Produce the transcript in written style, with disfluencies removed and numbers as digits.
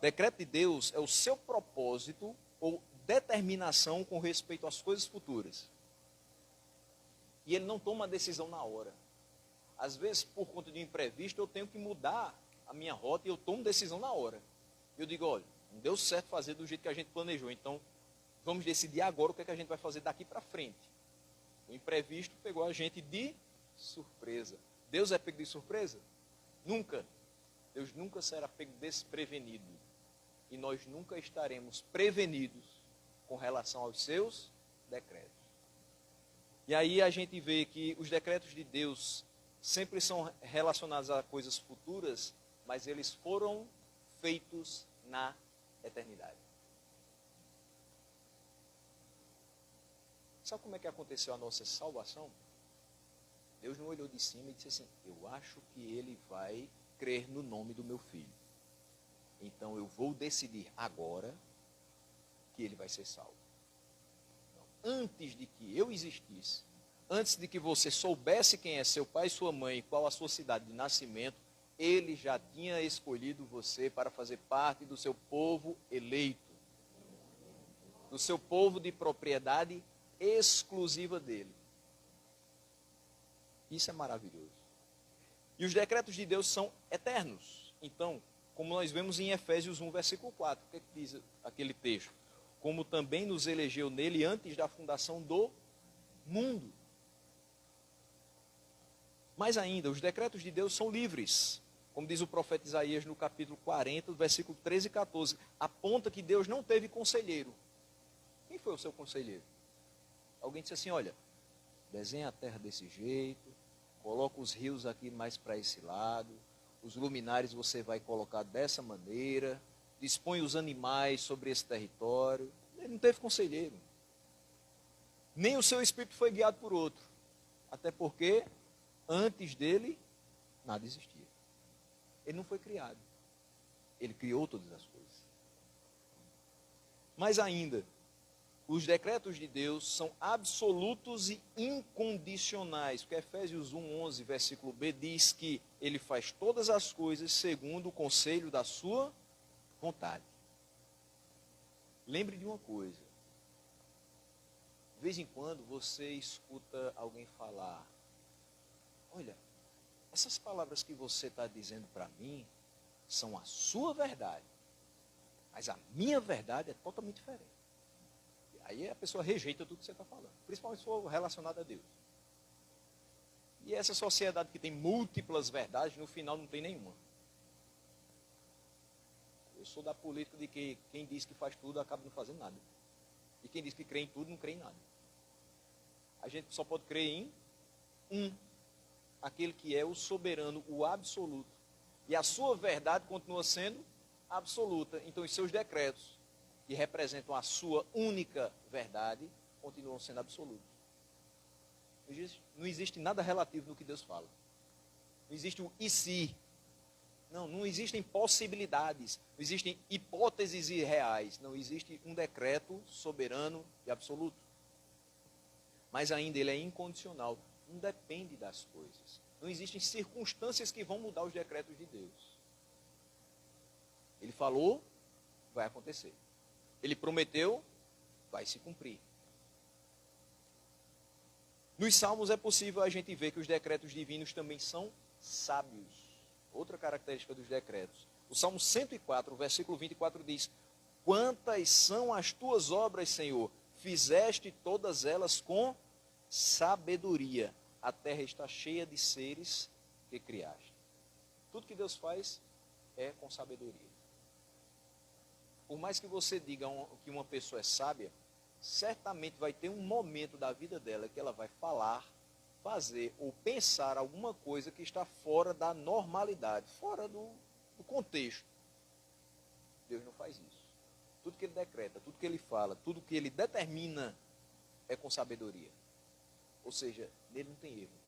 Decreto de Deus é o seu propósito ou determinação com respeito às coisas futuras. E ele não toma a decisão na hora. Às vezes, por conta de um imprevisto, eu tenho que mudar a minha rota e eu tomo decisão na hora. Eu digo, olha, não deu certo fazer do jeito que a gente planejou, então vamos decidir agora o que é que a gente vai fazer daqui para frente. O imprevisto pegou a gente de surpresa. Deus é pego de surpresa? Nunca. Deus nunca será pego desprevenido. E nós nunca estaremos prevenidos com relação aos seus decretos. E aí a gente vê que os decretos de Deus sempre são relacionados a coisas futuras, mas eles foram feitos na eternidade. Sabe como é que aconteceu a nossa salvação? Deus não olhou de cima e disse assim, eu acho que ele vai crer no nome do meu filho. Então eu vou decidir agora que ele vai ser salvo. Então, antes de que eu existisse, antes de que você soubesse quem é seu pai e sua mãe, qual a sua cidade de nascimento, ele já tinha escolhido você para fazer parte do seu povo eleito, do seu povo de propriedade exclusiva dele. Isso é maravilhoso. E os decretos de Deus são eternos. Então, como nós vemos em Efésios 1, versículo 4, o que, é que diz aquele texto? Como também nos elegeu nele antes da fundação do mundo. Mais ainda, os decretos de Deus são livres. Como diz o profeta Isaías no capítulo 40, versículo 13 e 14, aponta que Deus não teve conselheiro. Quem foi o seu conselheiro? Alguém disse assim, olha, desenha a terra desse jeito, coloca os rios aqui mais para esse lado, os luminares você vai colocar dessa maneira, dispõe os animais sobre esse território. Ele não teve conselheiro. Nem o seu espírito foi guiado por outro. Até porque, antes dele, nada existia. Ele não foi criado. Ele criou todas as coisas. Mas ainda, os decretos de Deus são absolutos e incondicionais. Porque Efésios 1, 11, versículo B, diz que ele faz todas as coisas segundo o conselho da sua vontade. Lembre de uma coisa. De vez em quando você escuta alguém falar, olha, essas palavras que você está dizendo para mim são a sua verdade, mas a minha verdade é totalmente diferente. Aí a pessoa rejeita tudo que você está falando, principalmente se for relacionado a Deus. E essa sociedade que tem múltiplas verdades, no final não tem nenhuma. Eu sou da política de que quem diz que faz tudo acaba não fazendo nada. E quem diz que crê em tudo não crê em nada. A gente só pode crer em um, aquele que é o soberano, o absoluto. E a sua verdade continua sendo absoluta. Então os seus decretos, que representam a sua única verdade, continuam sendo absolutos. Não existe nada relativo no que Deus fala. Não existe o e se. Não existem possibilidades. Não existem hipóteses irreais. Não existe um decreto soberano e absoluto. Mas ainda ele é incondicional. Não depende das coisas. Não existem circunstâncias que vão mudar os decretos de Deus. Ele falou, vai acontecer. Ele prometeu, vai se cumprir. Nos Salmos é possível a gente ver que os decretos divinos também são sábios. Outra característica dos decretos. O Salmo 104, versículo 24 diz, quantas são as tuas obras, Senhor? Fizeste todas elas com sabedoria. A terra está cheia de seres que criaste. Tudo que Deus faz é com sabedoria. Por mais que você diga que uma pessoa é sábia, certamente vai ter um momento da vida dela que ela vai falar, fazer ou pensar alguma coisa que está fora da normalidade, fora do contexto. Deus não faz isso. Tudo que ele decreta, tudo que ele fala, tudo que ele determina é com sabedoria. Ou seja, nele não tem erro.